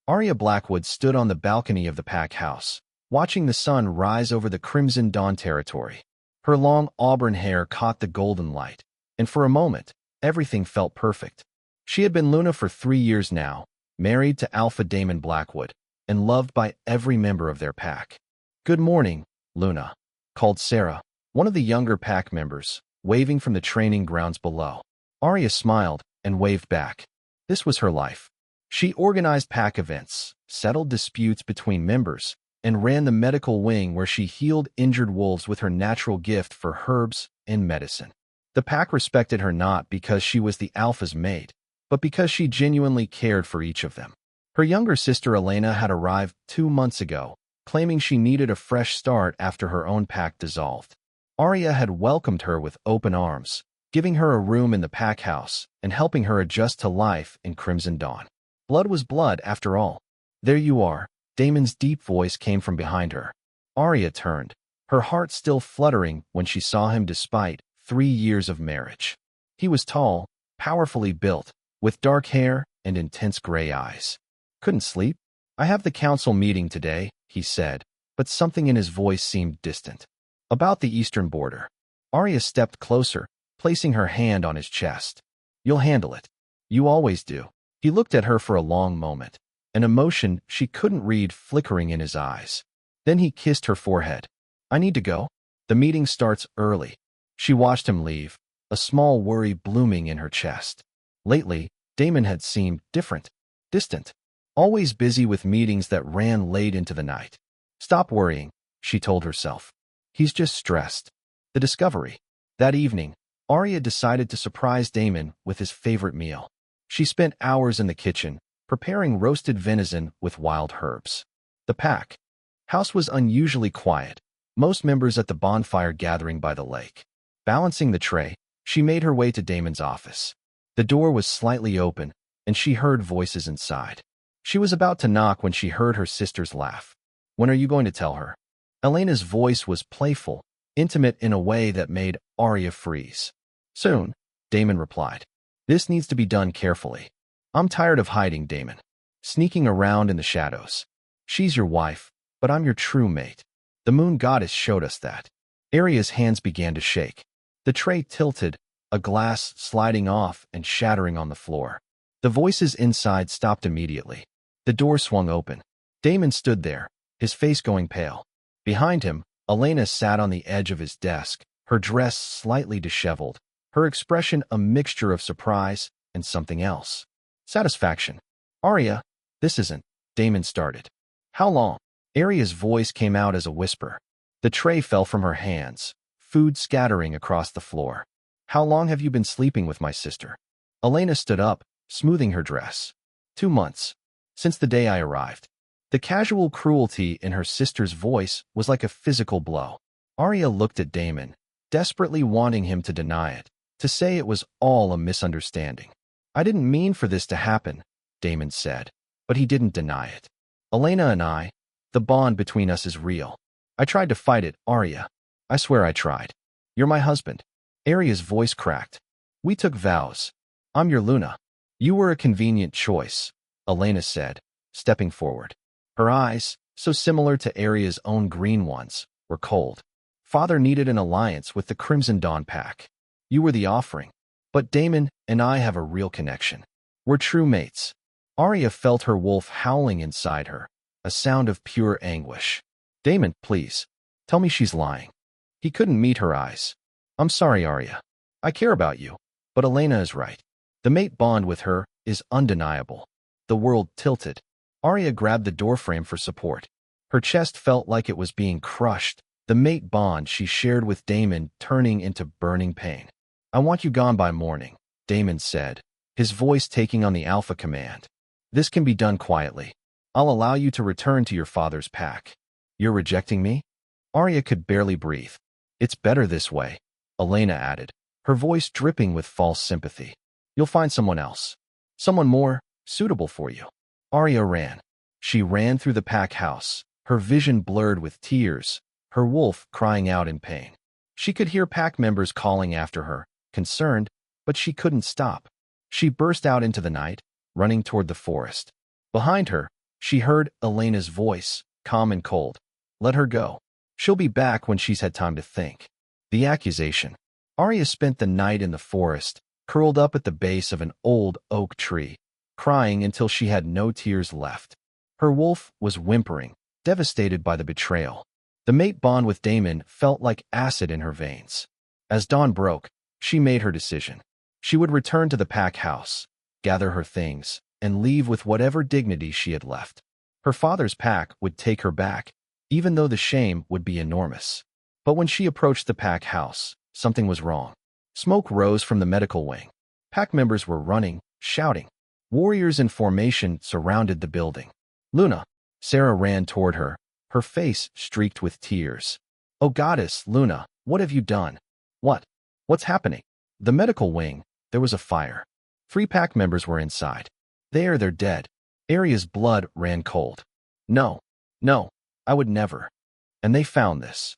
Arya Blackwood stood on the balcony of the pack house, watching the sun rise over the Crimson Dawn territory. Her long auburn hair caught the golden light, and for a moment, everything felt perfect. She had been Luna for 3 years now, married to Alpha Damon Blackwood, and loved by every member of their pack. "Good morning, Luna," called Sarah, one of the younger pack members, waving from the training grounds below. Arya smiled and waved back. This was her life. She organized pack events, settled disputes between members, and ran the medical wing where she healed injured wolves with her natural gift for herbs and medicine. The pack respected her not because she was the alpha's mate, but because she genuinely cared for each of them. Her younger sister Elena had arrived 2 months ago, claiming she needed a fresh start after her own pack dissolved. Arya had welcomed her with open arms, giving her a room in the pack house and helping her adjust to life in Crimson Dawn. Blood was blood, after all. "There you are," Damon's deep voice came from behind her. Arya turned, her heart still fluttering when she saw him despite 3 years of marriage. He was tall, powerfully built, with dark hair and intense gray eyes. "Couldn't sleep? I have the council meeting today," he said, but something in his voice seemed distant. "About the eastern border." Arya stepped closer, placing her hand on his chest. "You'll handle it. You always do." He looked at her for a long moment, an emotion she couldn't read flickering in his eyes. Then he kissed her forehead. "I need to go. The meeting starts early." She watched him leave, a small worry blooming in her chest. Lately, Damon had seemed different, distant, always busy with meetings that ran late into the night. "Stop worrying," she told herself. "He's just stressed." The discovery. That evening, Arya decided to surprise Damon with his favorite meal. She spent hours in the kitchen, preparing roasted venison with wild herbs. The pack house was unusually quiet, most members at the bonfire gathering by the lake. Balancing the tray, she made her way to Damon's office. The door was slightly open, and she heard voices inside. She was about to knock when she heard her sister's laugh. "When are you going to tell her?" Elena's voice was playful, intimate in a way that made Arya freeze. "Soon," Damon replied. "This needs to be done carefully. I'm tired of hiding, Damon. Sneaking around in the shadows. She's your wife, but I'm your true mate. The moon goddess showed us that." Arya's hands began to shake. The tray tilted, a glass sliding off and shattering on the floor. The voices inside stopped immediately. The door swung open. Damon stood there, his face going pale. Behind him, Elena sat on the edge of his desk, her dress slightly disheveled, her expression a mixture of surprise and something else. Satisfaction. "Arya, this isn't," Damon started. "How long?" Arya's voice came out as a whisper. The tray fell from her hands, food scattering across the floor. "How long have you been sleeping with my sister?" Elena stood up, smoothing her dress. 2 months. Since the day I arrived." The casual cruelty in her sister's voice was like a physical blow. Arya looked at Damon, desperately wanting him to deny it, to say it was all a misunderstanding. "I didn't mean for this to happen," Damon said, but he didn't deny it. "Elena and I, the bond between us is real. I tried to fight it, Arya. I swear I tried. You're my husband." Arya's voice cracked. "We took vows. I'm your Luna." "You were a convenient choice," Elena said, stepping forward. Her eyes, so similar to Arya's own green ones, were cold. "Father needed an alliance with the Crimson Dawn pack. You were the offering. But Damon and I have a real connection. We're true mates." Arya felt her wolf howling inside her, a sound of pure anguish. "Damon, please. Tell me she's lying." He couldn't meet her eyes. "I'm sorry, Arya. I care about you. But Elena is right. The mate bond with her is undeniable." The world tilted. Arya grabbed the doorframe for support. Her chest felt like it was being crushed, the mate bond she shared with Damon turning into burning pain. "I want you gone by morning," Damon said, his voice taking on the alpha command. "This can be done quietly. I'll allow you to return to your father's pack." "You're rejecting me?" Arya could barely breathe. "It's better this way," Elena added, her voice dripping with false sympathy. "You'll find someone else. Someone more suitable for you." Arya ran. She ran through the pack house, her vision blurred with tears, her wolf crying out in pain. She could hear pack members calling after her, concerned, but she couldn't stop. She burst out into the night, running toward the forest. Behind her, She heard Elena's voice, calm and cold. Let her go. She'll be back when she's had time to think. The accusation. Arya spent the night in the forest, curled up at the base of an old oak tree, crying until she had no tears left. Her wolf was whimpering, devastated by the betrayal. The mate bond with Daemon felt like acid in her veins. As dawn broke, she made her decision. She would return to the pack house, gather her things, and leave with whatever dignity she had left. Her father's pack would take her back, even though the shame would be enormous. But when she approached the pack house, something was wrong. Smoke rose from the medical wing. Pack members were running, shouting. Warriors in formation surrounded the building. Luna. Sarah ran toward her, her face streaked with tears. Oh goddess, Luna, what have you done? What's happening? The medical wing, there was a fire. 3 pack members were inside. They're dead. Arya's blood ran cold. No, I would never. And they found this.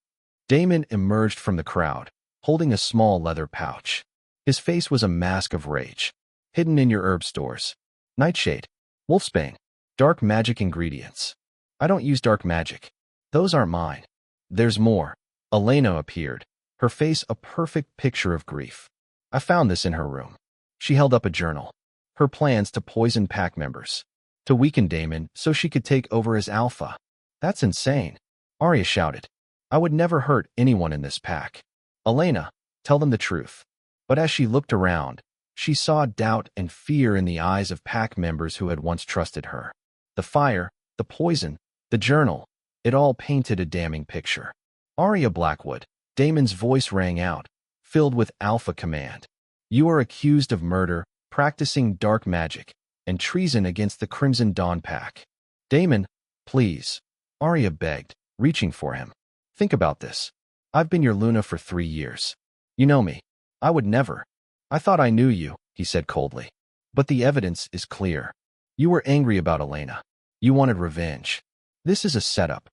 Daemon emerged from the crowd, holding a small leather pouch. His face was a mask of rage. Hidden in your herb stores. Nightshade. Wolfsbane. Dark magic ingredients. I don't use dark magic. Those aren't mine. There's more. Elena appeared, her face a perfect picture of grief. I found this in her room. She held up a journal. Her plans to poison pack members. To weaken Daemon so she could take over as alpha. That's insane. Arya shouted. I would never hurt anyone in this pack. Elena, tell them the truth. But as she looked around, she saw doubt and fear in the eyes of pack members who had once trusted her. The fire, the poison, the journal, it all painted a damning picture. Arya Blackwood, Daemon's voice rang out, filled with alpha command. You are accused of murder, practicing dark magic, and treason against the Crimson Dawn Pack. Daemon, please. Arya begged, reaching for him. Think about this. I've been your Luna for 3 years. You know me. I would never. I thought I knew you, he said coldly. But the evidence is clear. You were angry about Elena. You wanted revenge. This is a setup.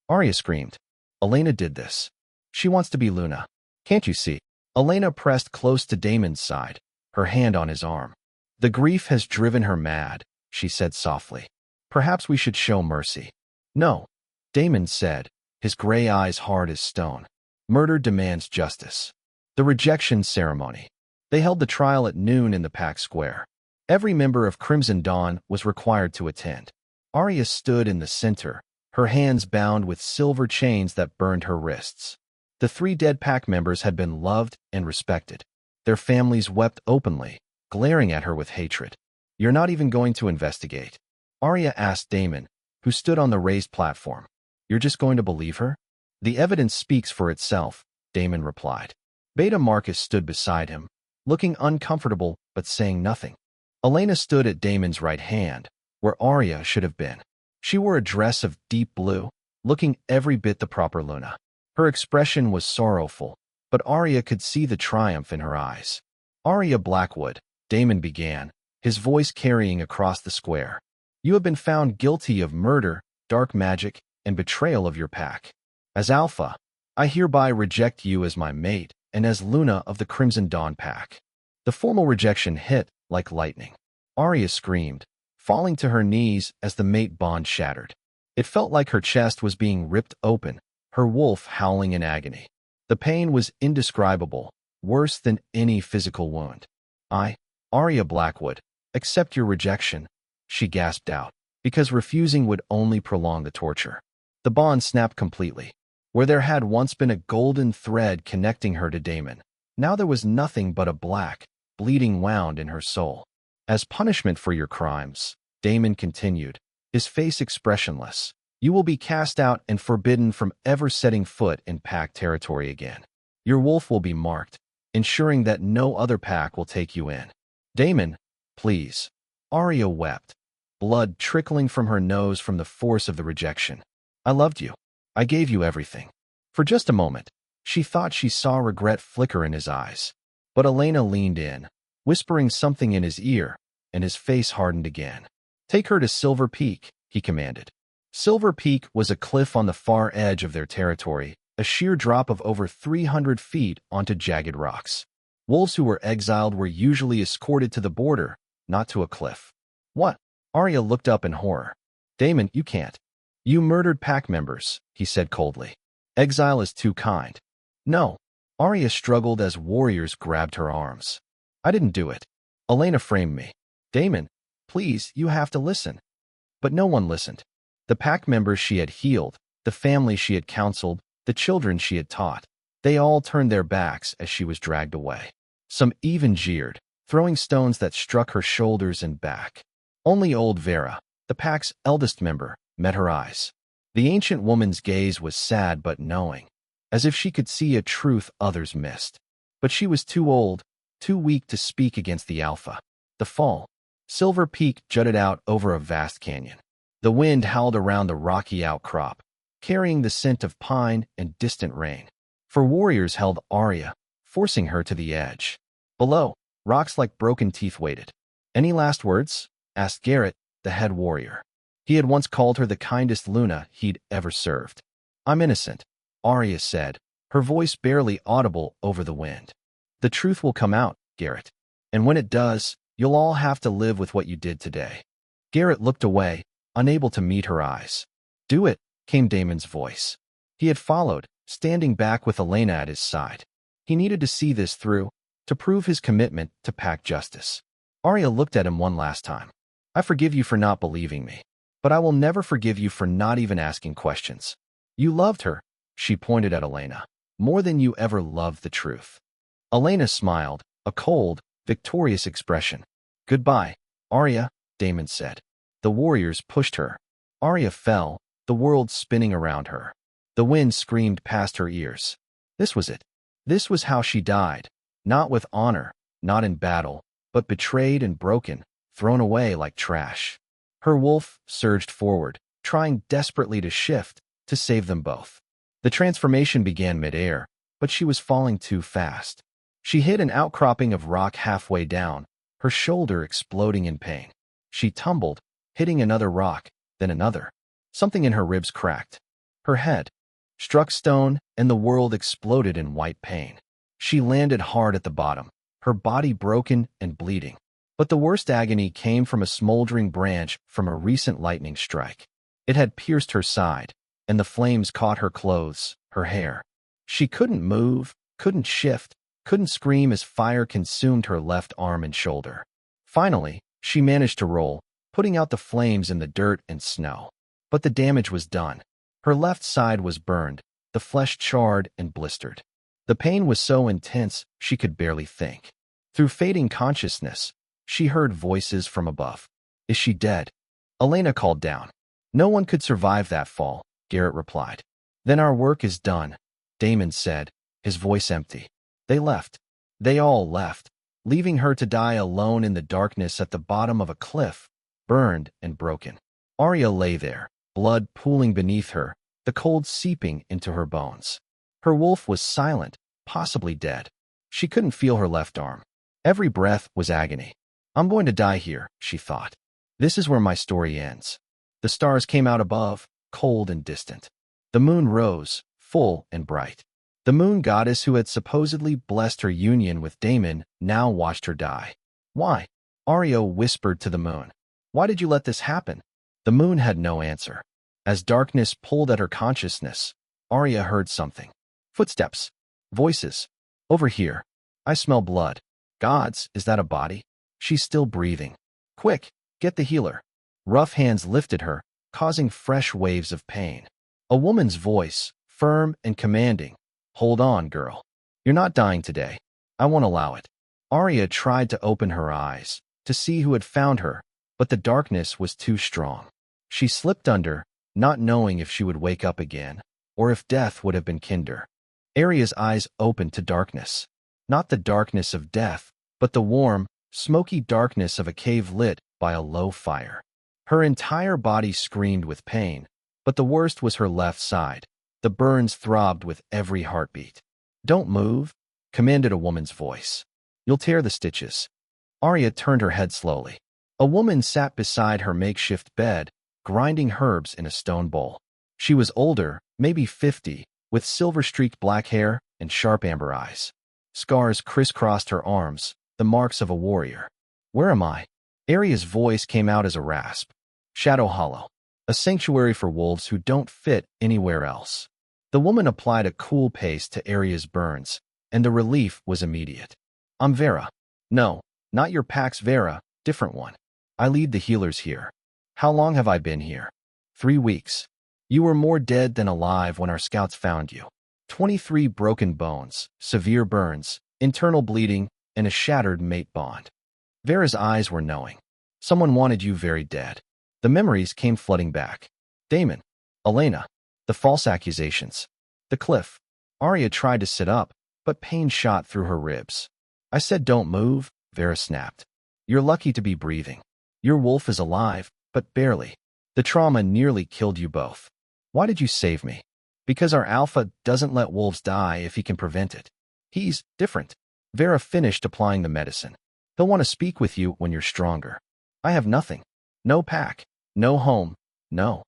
Arya screamed. Elena did this. She wants to be Luna. Can't you see? Elena pressed close to Daemon's side, her hand on his arm. The grief has driven her mad, she said softly. Perhaps we should show mercy. No, Daemon said, his gray eyes hard as stone. Murder demands justice. The rejection ceremony. They held the trial at noon in the Pack Square. Every member of Crimson Dawn was required to attend. Arya stood in the center, her hands bound with silver chains that burned her wrists. The 3 dead pack members had been loved and respected. Their families wept openly, glaring at her with hatred. You're not even going to investigate? Arya asked Daemon, who stood on the raised platform. You're just going to believe her? The evidence speaks for itself, Daemon replied. Beta Marcus stood beside him, looking uncomfortable but saying nothing. Elena stood at Daemon's right hand, where Arya should have been. She wore a dress of deep blue, looking every bit the proper Luna. Her expression was sorrowful, but Arya could see the triumph in her eyes. Arya Blackwood, Daemon began, his voice carrying across the square. You have been found guilty of murder, dark magic, and betrayal of your pack. As Alpha, I hereby reject you as my mate and as Luna of the Crimson Dawn Pack. The formal rejection hit like lightning. Arya screamed, falling to her knees as the mate bond shattered. It felt like her chest was being ripped open, her wolf howling in agony. The pain was indescribable, worse than any physical wound. I, Arya Blackwood, accept your rejection, she gasped out, because refusing would only prolong the torture. The bond snapped completely. Where there had once been a golden thread connecting her to Daemon, now there was nothing but a black, bleeding wound in her soul. As punishment for your crimes, Daemon continued, his face expressionless, you will be cast out and forbidden from ever setting foot in pack territory again. Your wolf will be marked, ensuring that no other pack will take you in. Daemon, please. Arya wept, blood trickling from her nose from the force of the rejection. I loved you. I gave you everything. For just a moment, she thought she saw regret flicker in his eyes. But Elena leaned in, whispering something in his ear, and his face hardened again. Take her to Silver Peak, he commanded. Silver Peak was a cliff on the far edge of their territory, a sheer drop of over 300 feet onto jagged rocks. Wolves who were exiled were usually escorted to the border, not to a cliff. What? Arya looked up in horror. Damon, you can't. You murdered pack members, he said coldly. Exile is too kind. No. Arya struggled as warriors grabbed her arms. I didn't do it. Elena framed me. Damon, please, you have to listen. But no one listened. The pack members she had healed, the family she had counseled, the children she had taught, they all turned their backs as she was dragged away. Some even jeered, throwing stones that struck her shoulders and back. Only old Vera, the pack's eldest member, met her eyes. The ancient woman's gaze was sad but knowing, as if she could see a truth others missed. But she was too old, too weak to speak against the Alpha. The fall. Silver Peak jutted out over a vast canyon. The wind howled around the rocky outcrop, carrying the scent of pine and distant rain. For warriors held Arya, forcing her to the edge. Below, rocks like broken teeth waited. Any last words? Asked Garrett, the head warrior. He had once called her the kindest Luna he'd ever served. I'm innocent, Arya said, her voice barely audible over the wind. The truth will come out, Garrett. And when it does, you'll all have to live with what you did today. Garrett looked away, unable to meet her eyes. Do it, came Damon's voice. He had followed, standing back with Elena at his side. He needed to see this through, to prove his commitment to pack justice. Arya looked at him one last time. I forgive you for not believing me, but I will never forgive you for not even asking questions. You loved her, she pointed at Elena, more than you ever loved the truth. Elena smiled, a cold, victorious expression. Goodbye, Arya, Damon said. The warriors pushed her. Arya fell, the world spinning around her. The wind screamed past her ears. This was it. This was how she died. Not with honor, not in battle, but betrayed and broken, thrown away like trash. Her wolf surged forward, trying desperately to shift, to save them both. The transformation began mid-air, but she was falling too fast. She hit an outcropping of rock halfway down, her shoulder exploding in pain. She tumbled, hitting another rock, then another. Something in her ribs cracked. Her head struck stone, and the world exploded in white pain. She landed hard at the bottom, her body broken and bleeding. But the worst agony came from a smoldering branch from a recent lightning strike. It had pierced her side, and the flames caught her clothes, her hair. She couldn't move, couldn't shift, couldn't scream as fire consumed her left arm and shoulder. Finally, she managed to roll, putting out the flames in the dirt and snow. But the damage was done. Her left side was burned, the flesh charred and blistered. The pain was so intense she could barely think. Through fading consciousness, she heard voices from above. Is she dead? Elena called down. No one could survive that fall, Garrett replied. Then our work is done, Damon said, his voice empty. They left. They all left, leaving her to die alone in the darkness at the bottom of a cliff, burned and broken. Arya lay there, blood pooling beneath her, the cold seeping into her bones. Her wolf was silent, possibly dead. She couldn't feel her left arm. Every breath was agony. I'm going to die here, she thought. This is where my story ends. The stars came out above, cold and distant. The moon rose, full and bright. The moon goddess who had supposedly blessed her union with Damon now watched her die. Why? Arya whispered to the moon. Why did you let this happen? The moon had no answer. As darkness pulled at her consciousness, Arya heard something. Footsteps. Voices. Over here. I smell blood. Gods, is that a body? She's still breathing. Quick, get the healer. Rough hands lifted her, causing fresh waves of pain. A woman's voice, firm and commanding. Hold on, girl. You're not dying today. I won't allow it. Arya tried to open her eyes, to see who had found her, but the darkness was too strong. She slipped under, not knowing if she would wake up again, or if death would have been kinder. Arya's eyes opened to darkness. Not the darkness of death, but the warm, smoky darkness of a cave lit by a low fire. Her entire body screamed with pain, but the worst was her left side. The burns throbbed with every heartbeat. Don't move, commanded a woman's voice. You'll tear the stitches. Arya turned her head slowly. A woman sat beside her makeshift bed, grinding herbs in a stone bowl. She was older, maybe 50, with silver-streaked black hair and sharp amber eyes. Scars crisscrossed her arms, the marks of a warrior. Where am I? Arya's voice came out as a rasp. Shadow Hollow. a sanctuary for wolves who don't fit anywhere else. The woman applied a cool paste to Arya's burns, and the relief was immediate. I'm Vera. No, not your pack's Vera, different one. I lead the healers here. How long have I been here? 3 weeks. You were more dead than alive when our scouts found you. 23 broken bones, severe burns, internal bleeding, and a shattered mate bond. Vera's eyes were knowing. Someone wanted you very dead. The memories came flooding back. Damon, Elena, the false accusations, the cliff. Arya tried to sit up, but pain shot through her ribs. I said don't move, Vera snapped. You're lucky to be breathing. Your wolf is alive, but barely. The trauma nearly killed you both. Why did you save me? Because our alpha doesn't let wolves die if he can prevent it. He's different. Vera finished applying the medicine. He'll want to speak with you when you're stronger. I have nothing. No pack. No home. No.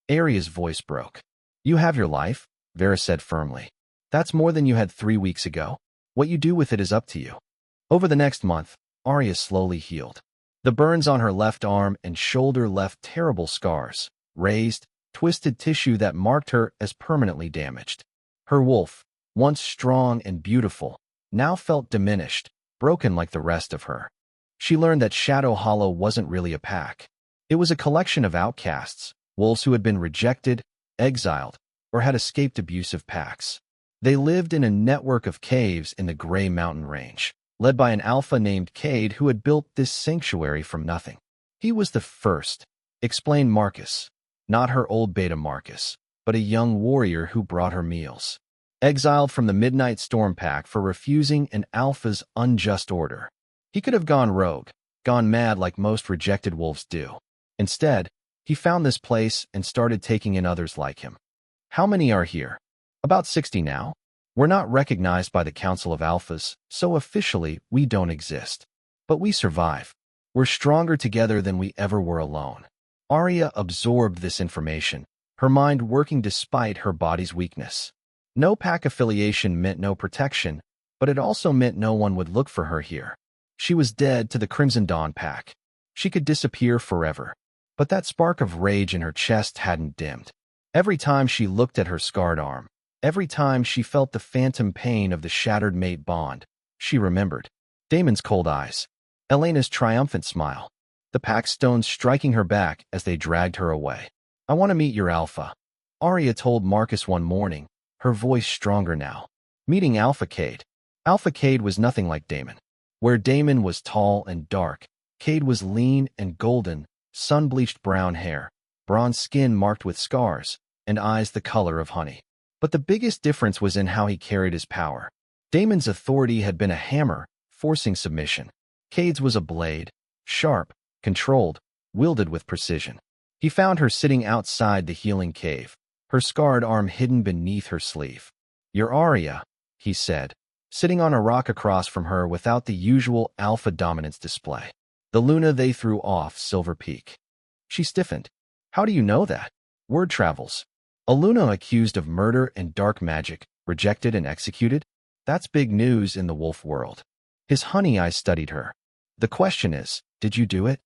Arya's voice broke. You have your life, Vera said firmly. That's more than you had 3 weeks ago. What you do with it is up to you. Over the next month, Arya slowly healed. The burns on her left arm and shoulder left terrible scars, raised, twisted tissue that marked her as permanently damaged. Her wolf, once strong and beautiful, now felt diminished, broken like the rest of her. She learned that Shadow Hollow wasn't really a pack. It was a collection of outcasts, wolves who had been rejected, exiled, or had escaped abusive packs. They lived in a network of caves in the Grey Mountain Range, led by an alpha named Cade who had built this sanctuary from nothing. He was the first, explained Marcus, not her old beta Marcus, but a young warrior who brought her meals. Exiled from the Midnight Storm Pack for refusing an alpha's unjust order. He could have gone rogue, gone mad like most rejected wolves do. Instead, he found this place and started taking in others like him. How many are here? About 60 now. We're not recognized by the Council of Alphas, so officially we don't exist. But we survive. We're stronger together than we ever were alone. Arya absorbed this information, her mind working despite her body's weakness. No pack affiliation meant no protection, but it also meant no one would look for her here. She was dead to the Crimson Dawn pack. She could disappear forever. But that spark of rage in her chest hadn't dimmed. Every time she looked at her scarred arm, every time she felt the phantom pain of the shattered mate bond, she remembered. Damon's cold eyes, Elena's triumphant smile, the pack stones striking her back as they dragged her away. I want to meet your alpha, Arya told Marcus one morning, her voice stronger now. Meeting Alpha Cade. Alpha Cade was nothing like Damon. Where Damon was tall and dark, Cade was lean and golden, sun-bleached brown hair, bronze skin marked with scars, and eyes the color of honey. But the biggest difference was in how he carried his power. Damon's authority had been a hammer, forcing submission. Cade's was a blade, sharp, controlled, wielded with precision. He found her sitting outside the healing cave, her scarred arm hidden beneath her sleeve. You're Arya, he said, sitting on a rock across from her without the usual alpha dominance display. The Luna they threw off Silver Peak. She stiffened. How do you know that? Word travels. A Luna accused of murder and dark magic, rejected and executed? That's big news in the wolf world. His honey eyes studied her. The question is, did you do it?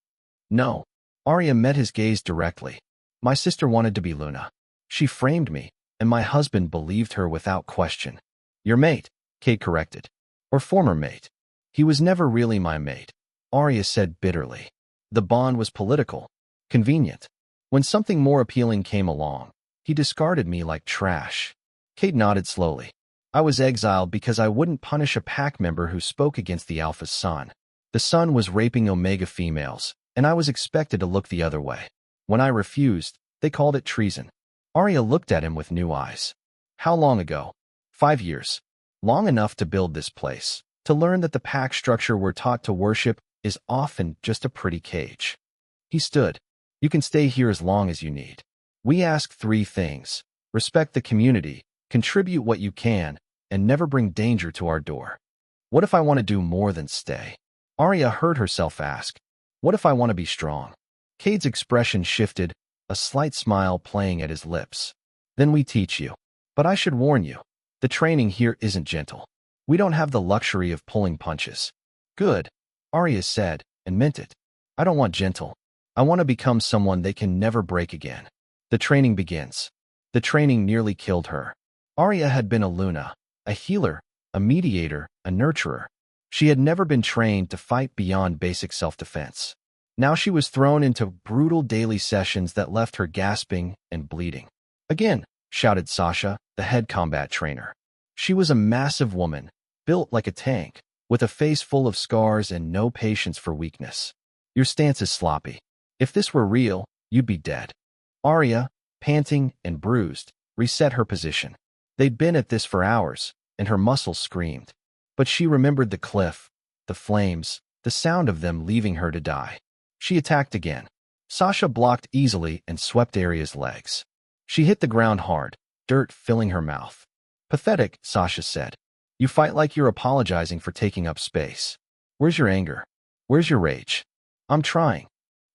No. Arya met his gaze directly. My sister wanted to be Luna. She framed me, and my husband believed her without question. Your mate, Kate corrected. Or former mate. He was never really my mate, Arya said bitterly. The bond was political, convenient. When something more appealing came along, he discarded me like trash. Kate nodded slowly. I was exiled because I wouldn't punish a pack member who spoke against the Alpha's son. The son was raping Omega females, and I was expected to look the other way. When I refused, they called it treason. Arya looked at him with new eyes. How long ago? 5 years. Long enough to build this place, to learn that the pack structure we're taught to worship is often just a pretty cage. He stood. You can stay here as long as you need. We ask 3 things. Respect the community, contribute what you can, and never bring danger to our door. What if I want to do more than stay? Arya heard herself ask. What if I want to be strong? Cade's expression shifted, a slight smile playing at his lips. Then we teach you. But I should warn you, the training here isn't gentle. We don't have the luxury of pulling punches. Good, Arya said, and meant it. I don't want gentle. I want to become someone they can never break again. The training begins. The training nearly killed her. Arya had been a Luna, a healer, a mediator, a nurturer. She had never been trained to fight beyond basic self-defense. Now she was thrown into brutal daily sessions that left her gasping and bleeding. "Again," shouted Sasha, the head combat trainer. She was a massive woman, built like a tank, with a face full of scars and no patience for weakness. "Your stance is sloppy. If this were real, you'd be dead." Arya, panting and bruised, reset her position. They'd been at this for hours, and her muscles screamed. But she remembered the cliff, the flames, the sound of them leaving her to die. She attacked again. Sasha blocked easily and swept Arya's legs. She hit the ground hard, dirt filling her mouth. "Pathetic," Sasha said. "You fight like you're apologizing for taking up space. Where's your anger? Where's your rage?" "I'm trying."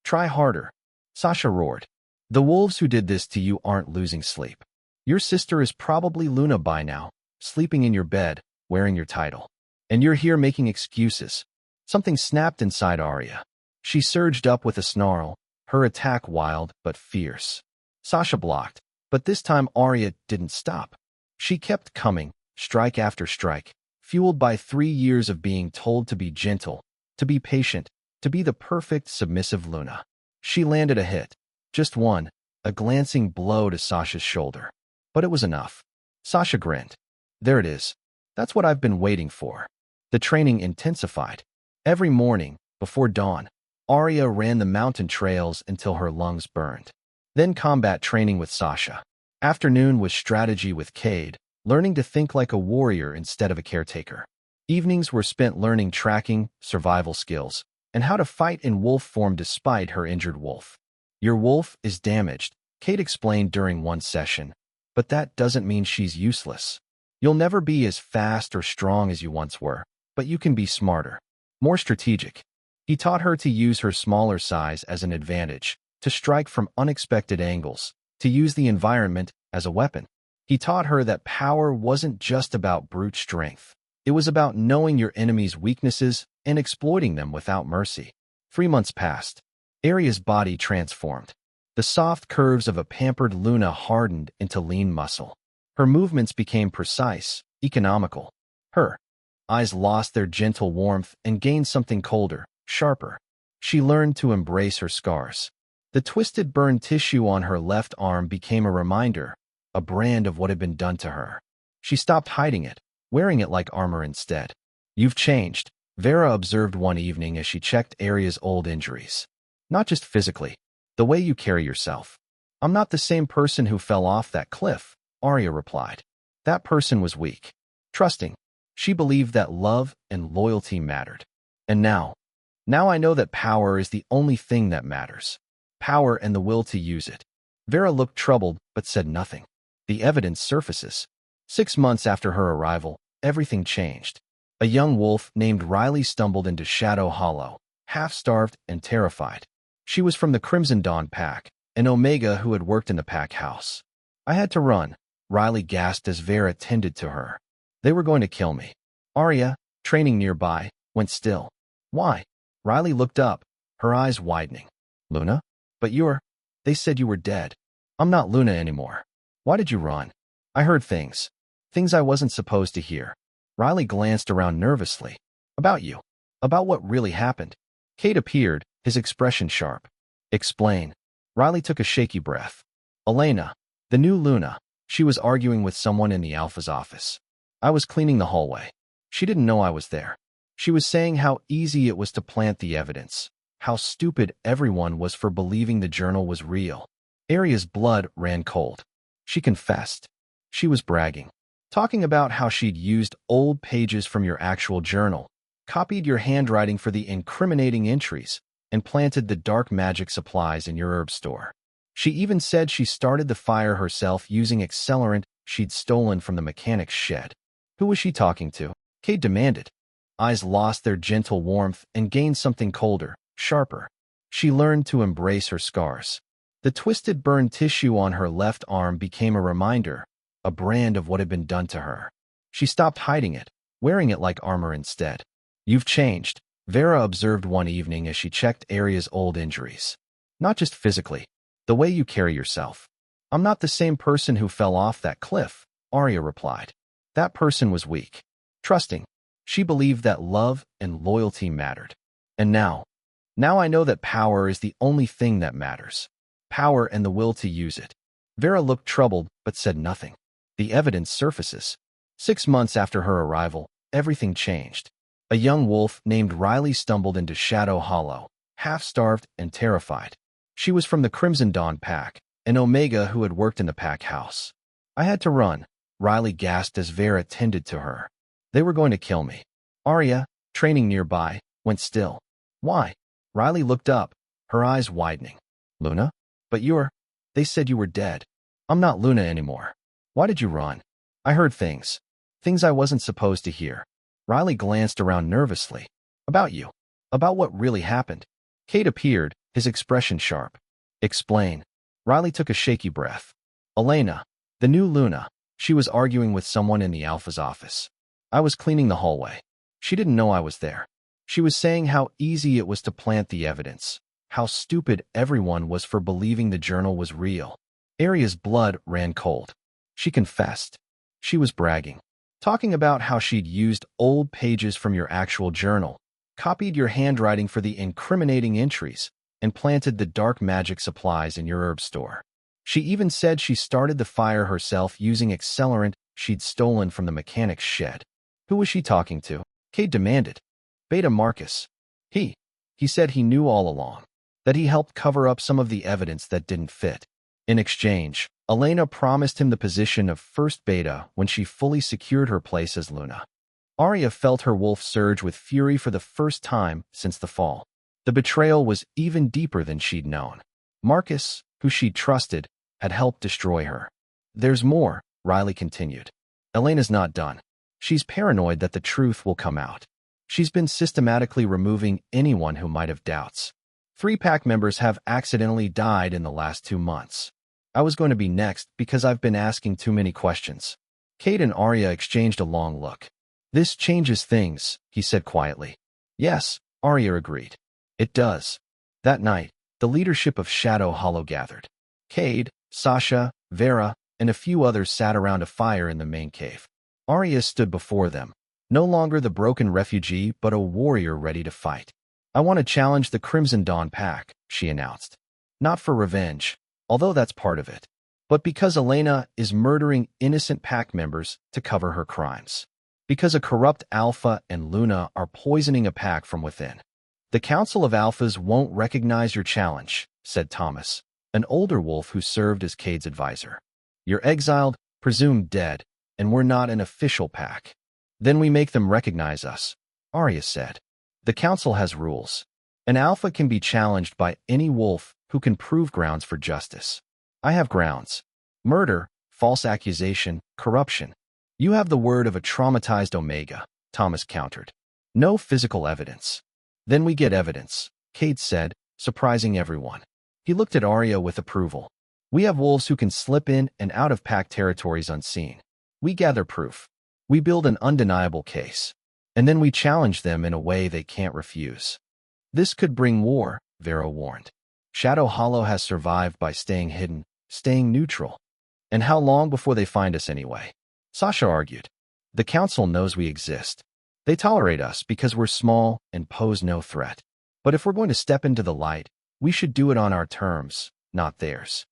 "Try harder," Sasha roared. "The wolves who did this to you aren't losing sleep. Your sister is probably Luna by now, sleeping in your bed, wearing your title. And you're here making excuses." Something snapped inside Arya. She surged up with a snarl, her attack wild but fierce. Sasha blocked, but this time Arya didn't stop. She kept coming, strike after strike, fueled by 3 years of being told to be gentle, to be patient, to be the perfect submissive Luna. She landed a hit. Just one, a glancing blow to Sasha's shoulder. But it was enough. Sasha grinned. "There it is. That's what I've been waiting for." The training intensified. Every morning, before dawn, Arya ran the mountain trails until her lungs burned. Then combat training with Sasha. Afternoon was strategy with Cade, learning to think like a warrior instead of a caretaker. Evenings were spent learning tracking, survival skills, and how to fight in wolf form despite her injured wolf. "Your wolf is damaged," Cade explained during one session, "but that doesn't mean she's useless. You'll never be as fast or strong as you once were, but you can be smarter, more strategic." He taught her to use her smaller size as an advantage, to strike from unexpected angles, to use the environment as a weapon. He taught her that power wasn't just about brute strength. It was about knowing your enemy's weaknesses and exploiting them without mercy. 3 months passed. Arya's body transformed. The soft curves of a pampered Luna hardened into lean muscle. Her movements became precise, economical. Her eyes lost their gentle warmth and gained something colder, sharper. She learned to embrace her scars. The twisted burned tissue on her left arm became a reminder, a brand of what had been done to her. She stopped hiding it, wearing it like armor instead. "You've changed," Vera observed one evening as she checked Arya's old injuries. "Not just physically, the way you carry yourself." "I'm not the same person who fell off that cliff," Arya replied. "That person was weak, trusting. She believed that love and loyalty mattered. And now I know that power is the only thing that matters. Power and the will to use it." Vera looked troubled but said nothing. The evidence surfaces. 6 months after her arrival, everything changed. A young wolf named Riley stumbled into Shadow Hollow, half-starved and terrified. She was from the Crimson Dawn pack, an Omega who had worked in the pack house. "I had to run," Riley gasped as Vera tended to her. "They were going to kill me." Arya, training nearby, went still. "Why?" Riley looked up, her eyes widening. "Luna? But they said you were dead." "I'm not Luna anymore." "Why did you run?" "I heard things. Things I wasn't supposed to hear." Riley glanced around nervously. "About you. About what really happened." Cade appeared, his expression sharp. "Explain." Riley took a shaky breath. "Elena, the new Luna, she was arguing with someone in the Alpha's office. I was cleaning the hallway. She didn't know I was there. She was saying how easy it was to plant the evidence, how stupid everyone was for believing the journal was real." Arya's blood ran cold. She confessed. She was bragging, talking about how she'd used old pages from your actual journal, copied your handwriting for the incriminating entries, and planted the dark magic supplies in your herb store. She even said she started the fire herself using accelerant she'd stolen from the mechanic's shed. Who was she talking to? Cade demanded. Eyes lost their gentle warmth and gained something colder, sharper. She learned to embrace her scars. The twisted burned tissue on her left arm became a reminder, a brand of what had been done to her. She stopped hiding it, wearing it like armor instead. "You've changed," Vera observed one evening as she checked Arya's old injuries. "Not just physically, the way you carry yourself." I'm not the same person who fell off that cliff, Arya replied. That person was weak. Trusting. She believed that love and loyalty mattered. And now I know that power is the only thing that matters. Power and the will to use it. Vera looked troubled but said nothing. The evidence surfaces. 6 months after her arrival, everything changed. A young wolf named Riley stumbled into Shadow Hollow, half-starved and terrified. She was from the Crimson Dawn pack, an Omega who had worked in the pack house. I had to run, Riley gasped as Vera tended to her. They were going to kill me. Arya, training nearby, went still. Why? Riley looked up, her eyes widening. Luna? But they said you were dead. I'm not Luna anymore. Why did you run? I heard things. Things I wasn't supposed to hear. Riley glanced around nervously. About you. About what really happened. Cade appeared, his expression sharp. Explain. Riley took a shaky breath. Elena, the new Luna, she was arguing with someone in the Alpha's office. I was cleaning the hallway. She didn't know I was there. She was saying how easy it was to plant the evidence, how stupid everyone was for believing the journal was real. Arya's blood ran cold. She confessed. She was bragging, talking about how she'd used old pages from your actual journal, copied your handwriting for the incriminating entries, and planted the dark magic supplies in your herb store. She even said she started the fire herself using accelerant she'd stolen from the mechanic's shed. Who was she talking to? Cade demanded. Beta Marcus. He said he knew all along, that he helped cover up some of the evidence that didn't fit. In exchange, Elena promised him the position of First Beta when she fully secured her place as Luna. Arya felt her wolf surge with fury for the first time since the fall. The betrayal was even deeper than she'd known. Marcus, who she'd trusted, had helped destroy her. There's more, Riley continued. Elena's not done. She's paranoid that the truth will come out. She's been systematically removing anyone who might have doubts. 3 pack members have accidentally died in the last 2 months. I was going to be next because I've been asking too many questions. Cade and Arya exchanged a long look. This changes things, he said quietly. Yes, Arya agreed. It does. That night, the leadership of Shadow Hollow gathered. Cade, Sasha, Vera, and a few others sat around a fire in the main cave. Arya stood before them, no longer the broken refugee but a warrior ready to fight. I want to challenge the Crimson Dawn pack, she announced. Not for revenge, although that's part of it, but because Elena is murdering innocent pack members to cover her crimes. Because a corrupt Alpha and Luna are poisoning a pack from within. The Council of Alphas won't recognize your challenge, said Thomas, an older wolf who served as Cade's advisor. You're exiled, presumed dead, and we're not an official pack. Then we make them recognize us, Arya said. The Council has rules. An Alpha can be challenged by any wolf who can prove grounds for justice. I have grounds. Murder, false accusation, corruption. You have the word of a traumatized Omega, Thomas countered. No physical evidence. Then we get evidence, Cade said, surprising everyone. He looked at Arya with approval. We have wolves who can slip in and out of pack territories unseen. We gather proof. We build an undeniable case. And then we challenge them in a way they can't refuse. This could bring war, Vera warned. Shadow Hollow has survived by staying hidden, staying neutral. And how long before they find us anyway? Sasha argued. The Council knows we exist. They tolerate us because we're small and pose no threat. But if we're going to step into the light, we should do it on our terms, not theirs.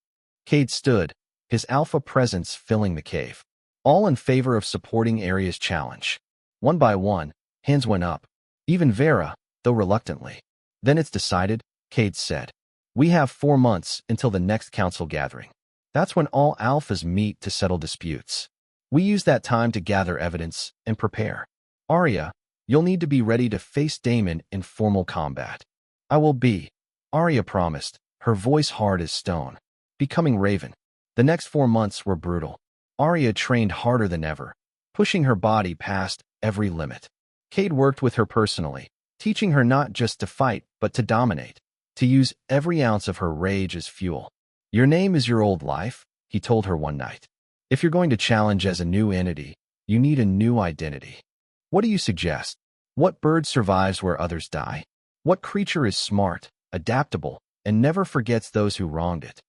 Cade stood, his alpha presence filling the cave, all in favor of supporting Arya's challenge. One by one, hands went up. Even Vera, though reluctantly. Then it's decided, Cade said. We have 4 months until the next council gathering. That's when all alphas meet to settle disputes. We use that time to gather evidence and prepare. Arya, you'll need to be ready to face Damon in formal combat. I will be, Arya promised, her voice hard as stone. Becoming Raven. The next 4 months were brutal. Arya trained harder than ever, pushing her body past every limit. Cade worked with her personally, teaching her not just to fight, but to dominate, to use every ounce of her rage as fuel. Your name is your old life, he told her one night. If you're going to challenge as a new entity, you need a new identity. What do you suggest? What bird survives where others die? What creature is smart, adaptable, and never forgets those who wronged it?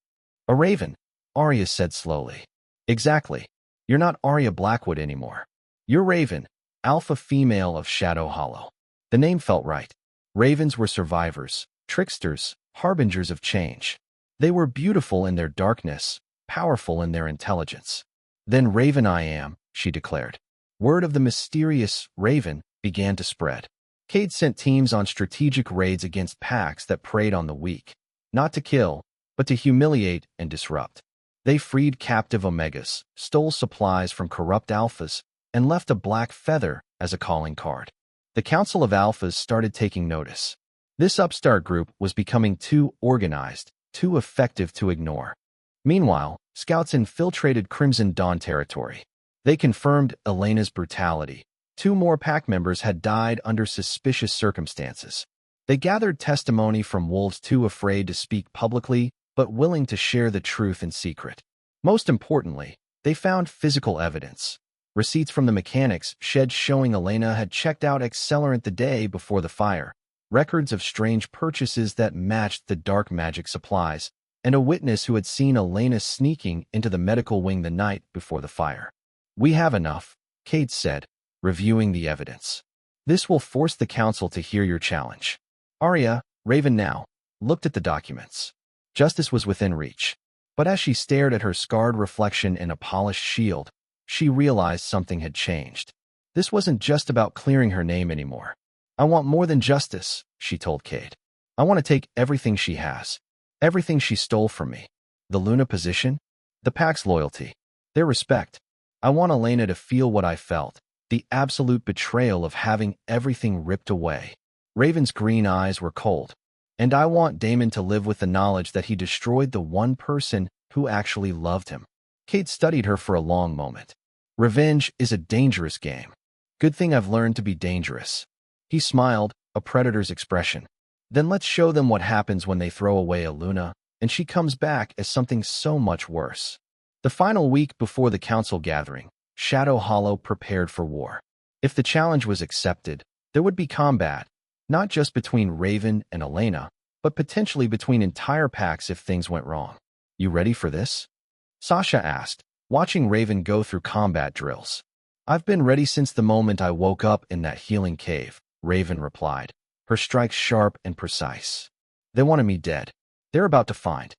A raven, Arya said slowly. Exactly. You're not Arya Blackwood anymore. You're Raven, alpha female of Shadow Hollow. The name felt right. Ravens were survivors, tricksters, harbingers of change. They were beautiful in their darkness, powerful in their intelligence. Then Raven I am, she declared. Word of the mysterious Raven began to spread. Cade sent teams on strategic raids against packs that preyed on the weak, not to kill, but to humiliate and disrupt. They freed captive Omegas, stole supplies from corrupt Alphas, and left a black feather as a calling card. The Council of Alphas started taking notice. This upstart group was becoming too organized, too effective to ignore. Meanwhile, scouts infiltrated Crimson Dawn territory. They confirmed Elena's brutality. 2 more pack members had died under suspicious circumstances. They gathered testimony from wolves too afraid to speak publicly, but willing to share the truth in secret. Most importantly, they found physical evidence. Receipts from the mechanics shed showing Elena had checked out accelerant the day before the fire, records of strange purchases that matched the dark magic supplies, and a witness who had seen Elena sneaking into the medical wing the night before the fire. We have enough, Cade said, reviewing the evidence. This will force the council to hear your challenge. Arya, Raven now, looked at the documents. Justice was within reach. But as she stared at her scarred reflection in a polished shield, she realized something had changed. This wasn't just about clearing her name anymore. I want more than justice, she told Cade. I want to take everything she has. Everything she stole from me. The Luna position, the pack's loyalty, their respect. I want Elena to feel what I felt, the absolute betrayal of having everything ripped away. Raven's green eyes were cold. And I want Damon to live with the knowledge that he destroyed the one person who actually loved him. Cade studied her for a long moment. Revenge is a dangerous game. Good thing I've learned to be dangerous. He smiled, a predator's expression. Then let's show them what happens when they throw away a Luna, and she comes back as something so much worse. The final week before the council gathering, Shadow Hollow prepared for war. If the challenge was accepted, there would be combat, not just between Raven and Elena, but potentially between entire packs if things went wrong. You ready for this? Sasha asked, watching Raven go through combat drills. I've been ready since the moment I woke up in that healing cave, Raven replied, her strikes sharp and precise. They wanted me dead. They're about to find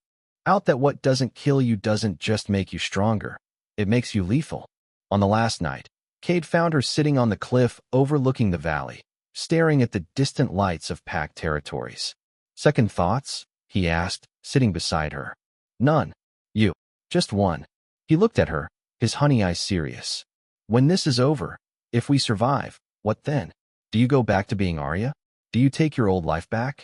out that what doesn't kill you doesn't just make you stronger, it makes you lethal. On the last night, Cade found her sitting on the cliff overlooking the valley, staring at the distant lights of packed territories. Second thoughts? He asked, sitting beside her. None. You. Just one. He looked at her, his honey eyes serious. When this is over, if we survive, what then? Do you go back to being Arya? Do you take your old life back?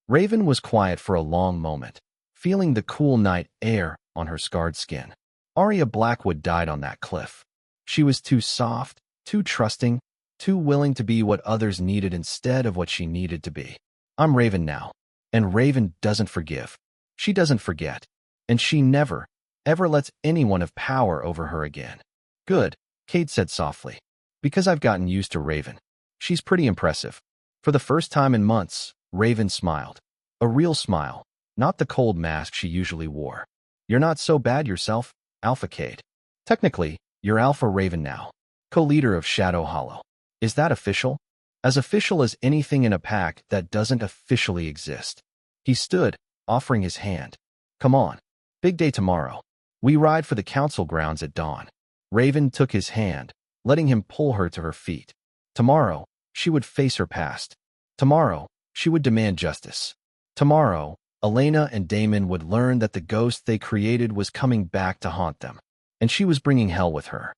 Raven was quiet for a long moment, feeling the cool night air on her scarred skin. Arya Blackwood died on that cliff. She was too soft, too trusting, too willing to be what others needed instead of what she needed to be. I'm Raven now. And Raven doesn't forgive. She doesn't forget. And she never, ever lets anyone have power over her again. Good, Cade said softly. Because I've gotten used to Raven. She's pretty impressive. For the first time in months, Raven smiled. A real smile, not the cold mask she usually wore. You're not so bad yourself, Alpha Cade. Technically, you're Alpha Raven now, co-leader of Shadow Hollow. Is that official? As official as anything in a pack that doesn't officially exist. He stood, offering his hand. Come on. Big day tomorrow. We ride for the council grounds at dawn. Raven took his hand, letting him pull her to her feet. Tomorrow, she would face her past. Tomorrow, she would demand justice. Tomorrow, Elena and Damon would learn that the ghost they created was coming back to haunt them. And she was bringing hell with her.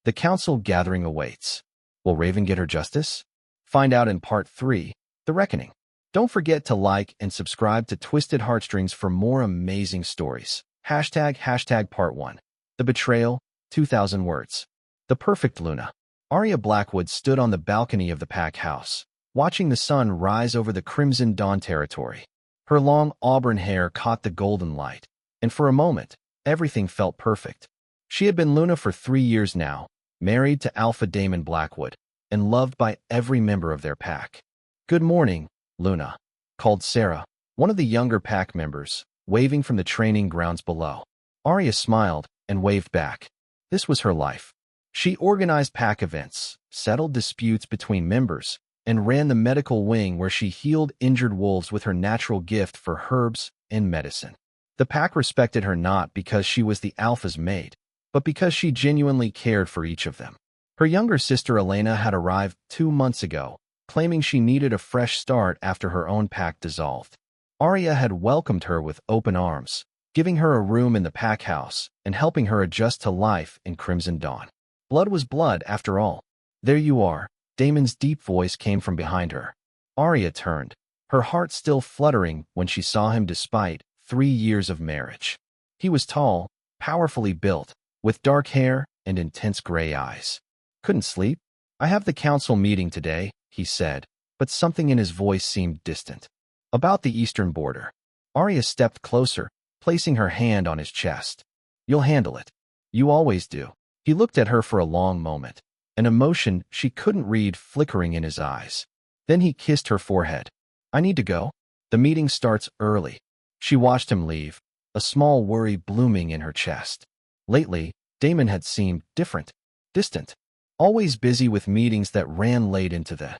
The council gathering awaits. Will Raven get her justice? Find out in Part 3, The Reckoning. Don't forget to like and subscribe to Twisted Heartstrings for more amazing stories. Hashtag Part 1. The Betrayal, 2,000 words. The Perfect Luna. Arya Blackwood stood on the balcony of the pack house, watching the sun rise over the Crimson Dawn territory. Her long auburn hair caught the golden light, and for a moment, everything felt perfect. She had been Luna for 3 years now, married to Alpha Damon Blackwood, and loved by every member of their pack. Good morning, Luna, called Sarah, one of the younger pack members, waving from the training grounds below. Arya smiled and waved back. This was her life. She organized pack events, settled disputes between members, and ran the medical wing where she healed injured wolves with her natural gift for herbs and medicine. The pack respected her not because she was the alpha's mate, but because she genuinely cared for each of them. Her younger sister Elena had arrived 2 months ago, claiming she needed a fresh start after her own pack dissolved. Arya had welcomed her with open arms, giving her a room in the pack house and helping her adjust to life in Crimson Dawn. Blood was blood, after all. There you are. Daemon's deep voice came from behind her. Arya turned, her heart still fluttering when she saw him despite 3 years of marriage. He was tall, powerfully built, with dark hair and intense gray eyes. Couldn't sleep? I have the council meeting today, he said, but something in his voice seemed distant. About the eastern border. Arya stepped closer, placing her hand on his chest. You'll handle it. You always do. He looked at her for a long moment, an emotion she couldn't read flickering in his eyes. Then he kissed her forehead. I need to go. The meeting starts early. She watched him leave, a small worry blooming in her chest. Lately, Daemon had seemed different, distant, always busy with meetings that ran late into the